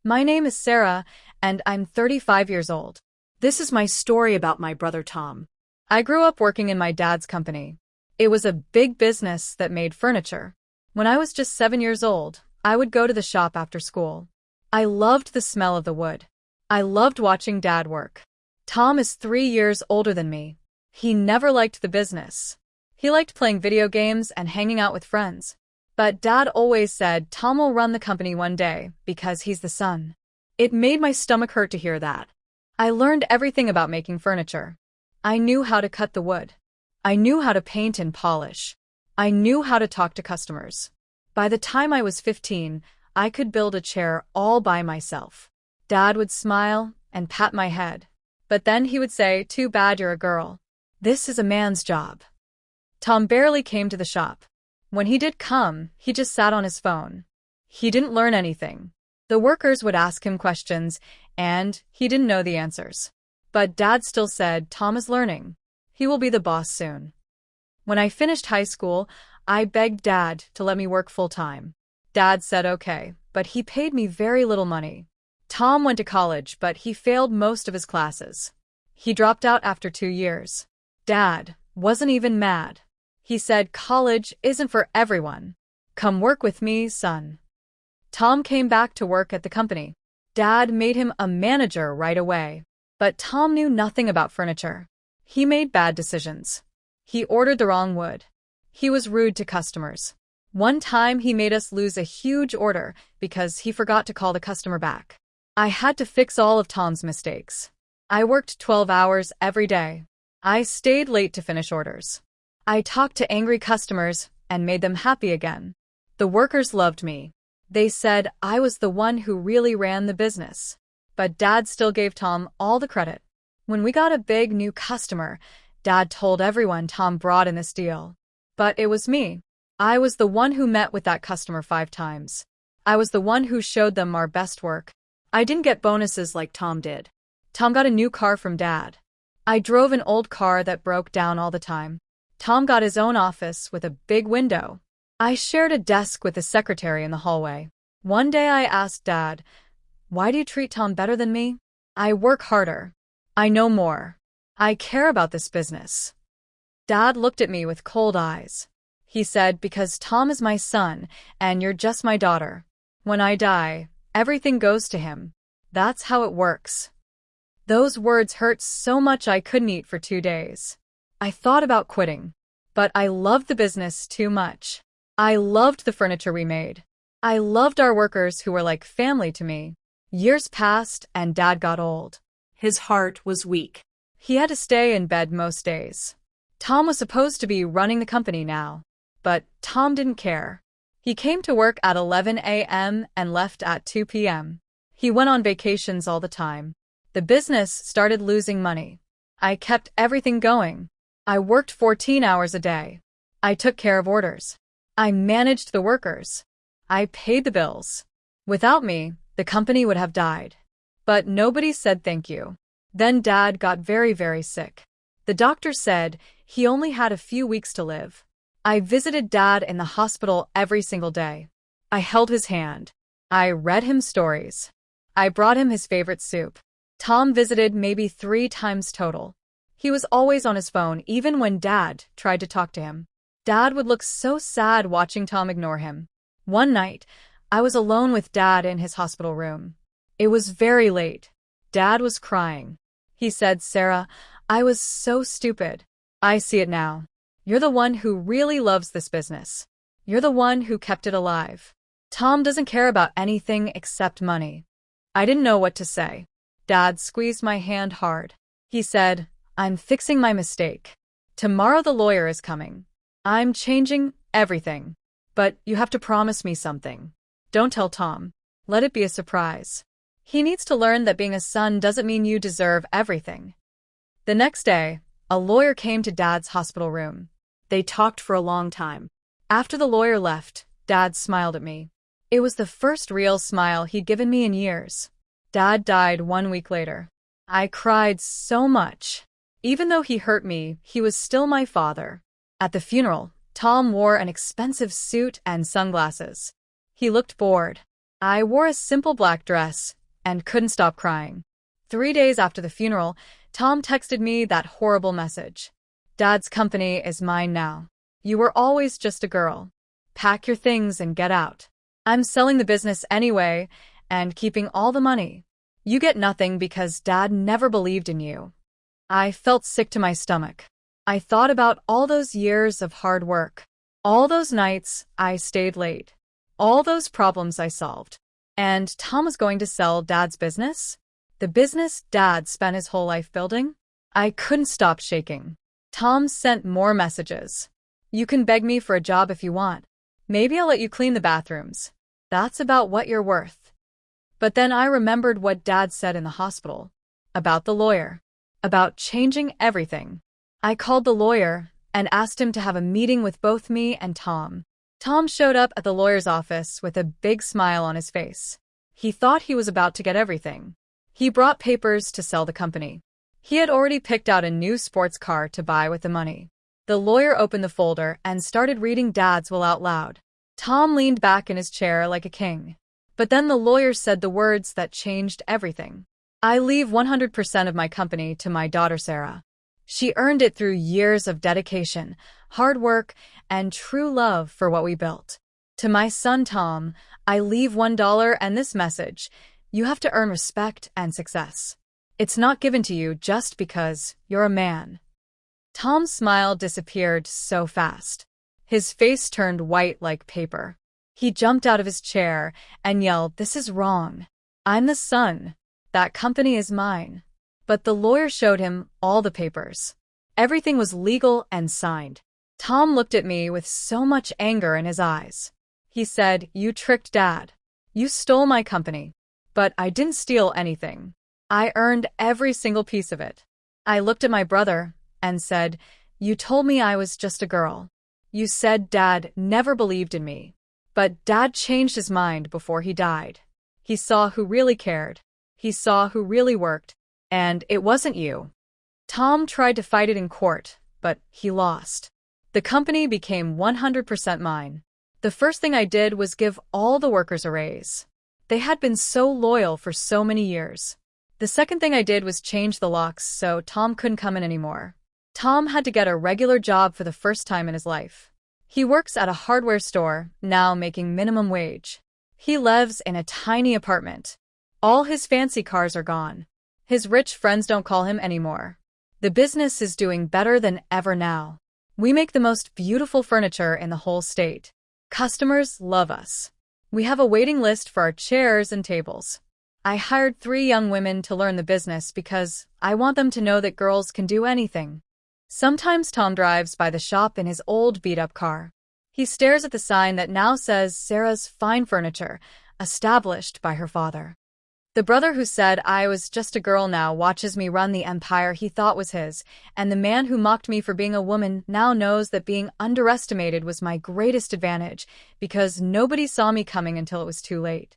My name is Sarah, and I'm 35 years old. This is my story about my brother Tom. I grew up working in my dad's company. It was a big business that made furniture. When I was just 7 years old, I would go to the shop after school. I loved the smell of the wood. I loved watching Dad work. Tom is 3 years older than me. He never liked the business. He liked playing video games and hanging out with friends. But Dad always said Tom will run the company one day because he's the son. It made my stomach hurt to hear that. I learned everything about making furniture. I knew how to cut the wood. I knew how to paint and polish. I knew how to talk to customers. By the time I was 15, I could build a chair all by myself. Dad would smile and pat my head. But then he would say, "Too bad you're a girl. This is a man's job." Tom barely came to the shop. When he did come, he just sat on his phone. He didn't learn anything. The workers would ask him questions, and he didn't know the answers. But Dad still said, "Tom is learning. He will be the boss soon." When I finished high school, I begged Dad to let me work full-time. Dad said okay, but he paid me very little money. Tom went to college, but he failed most of his classes. He dropped out after 2 years. Dad wasn't even mad. He said, "College isn't for everyone. Come work with me, son." Tom came back to work at the company. Dad made him a manager right away. But Tom knew nothing about furniture. He made bad decisions. He ordered the wrong wood. He was rude to customers. One time he made us lose a huge order because he forgot to call the customer back. I had to fix all of Tom's mistakes. I worked 12 hours every day. I stayed late to finish orders. I talked to angry customers and made them happy again. The workers loved me. They said I was the one who really ran the business. But Dad still gave Tom all the credit. When we got a big new customer, Dad told everyone Tom brought in this deal. But it was me. I was the one who met with that customer 5 times. I was the one who showed them our best work. I didn't get bonuses like Tom did. Tom got a new car from Dad. I drove an old car that broke down all the time. Tom got his own office with a big window. I shared a desk with the secretary in the hallway. One day I asked Dad, "Why do you treat Tom better than me?" "I work harder. I know more. I care about this business." Dad looked at me with cold eyes. He said, "Because Tom is my son, and you're just my daughter. When I die, everything goes to him. That's how it works." Those words hurt so much I couldn't eat for 2 days. I thought about quitting. But I loved the business too much. I loved the furniture we made. I loved our workers who were like family to me. Years passed and Dad got old. His heart was weak. He had to stay in bed most days. Tom was supposed to be running the company now. But Tom didn't care. He came to work at 11 a.m. and left at 2 p.m. He went on vacations all the time. The business started losing money. I kept everything going. I worked 14 hours a day. I took care of orders. I managed the workers. I paid the bills. Without me, the company would have died. But nobody said thank you. Then Dad got very, very sick. The doctor said he only had a few weeks to live. I visited Dad in the hospital every single day. I held his hand. I read him stories. I brought him his favorite soup. Tom visited maybe 3 times total. He was always on his phone even when Dad tried to talk to him. Dad would look so sad watching Tom ignore him. One night, I was alone with Dad in his hospital room. It was very late. Dad was crying. He said, "Sarah, I was so stupid. I see it now. You're the one who really loves this business. You're the one who kept it alive. Tom doesn't care about anything except money." I didn't know what to say. Dad squeezed my hand hard. He said, "I'm fixing my mistake. Tomorrow the lawyer is coming. I'm changing everything. But you have to promise me something. Don't tell Tom. Let it be a surprise. He needs to learn that being a son doesn't mean you deserve everything." The next day, a lawyer came to Dad's hospital room. They talked for a long time. After the lawyer left, Dad smiled at me. It was the first real smile he'd given me in years. Dad died 1 week later. I cried so much. Even though he hurt me, he was still my father. At the funeral, Tom wore an expensive suit and sunglasses. He looked bored. I wore a simple black dress and couldn't stop crying. 3 days after the funeral, Tom texted me that horrible message. Dad's company is mine now. You were always just a girl. Pack your things and get out. I'm selling the business anyway and keeping all the money. You get nothing because Dad never believed in you. I felt sick to my stomach. I thought about all those years of hard work, all those nights I stayed late, all those problems I solved. And Tom was going to sell Dad's business? The business Dad spent his whole life building? I couldn't stop shaking. Tom sent more messages. You can beg me for a job if you want. Maybe I'll let you clean the bathrooms. That's about what you're worth. But then I remembered what Dad said in the hospital. About the lawyer. About changing everything. I called the lawyer and asked him to have a meeting with both me and Tom. Tom showed up at the lawyer's office with a big smile on his face. He thought he was about to get everything. He brought papers to sell the company. He had already picked out a new sports car to buy with the money. The lawyer opened the folder and started reading Dad's will out loud. Tom leaned back in his chair like a king. But then the lawyer said the words that changed everything. I leave 100% of my company to my daughter Sarah. She earned it through years of dedication, hard work, and true love for what we built. To my son Tom, I leave $1 and this message: you have to earn respect and success. It's not given to you just because you're a man. Tom's smile disappeared so fast. His face turned white like paper. He jumped out of his chair and yelled, "This is wrong. I'm the son. That company is mine." But the lawyer showed him all the papers. Everything was legal and signed. Tom looked at me with so much anger in his eyes. He said, "You tricked Dad. You stole my company." But I didn't steal anything. I earned every single piece of it. I looked at my brother and said, "You told me I was just a girl. You said Dad never believed in me. But Dad changed his mind before he died. He saw who really cared. He saw who really worked. And it wasn't you." Tom tried to fight it in court, but he lost. The company became 100% mine. The first thing I did was give all the workers a raise. They had been so loyal for so many years. The second thing I did was change the locks so Tom couldn't come in anymore. Tom had to get a regular job for the first time in his life. He works at a hardware store, now making minimum wage. He lives in a tiny apartment. All his fancy cars are gone. His rich friends don't call him anymore. The business is doing better than ever now. We make the most beautiful furniture in the whole state. Customers love us. We have a waiting list for our chairs and tables. I hired 3 young women to learn the business because I want them to know that girls can do anything. Sometimes Tom drives by the shop in his old beat-up car. He stares at the sign that now says Sarah's Fine Furniture, established by her father. The brother who said I was just a girl now watches me run the empire he thought was his, and the man who mocked me for being a woman now knows that being underestimated was my greatest advantage because nobody saw me coming until it was too late.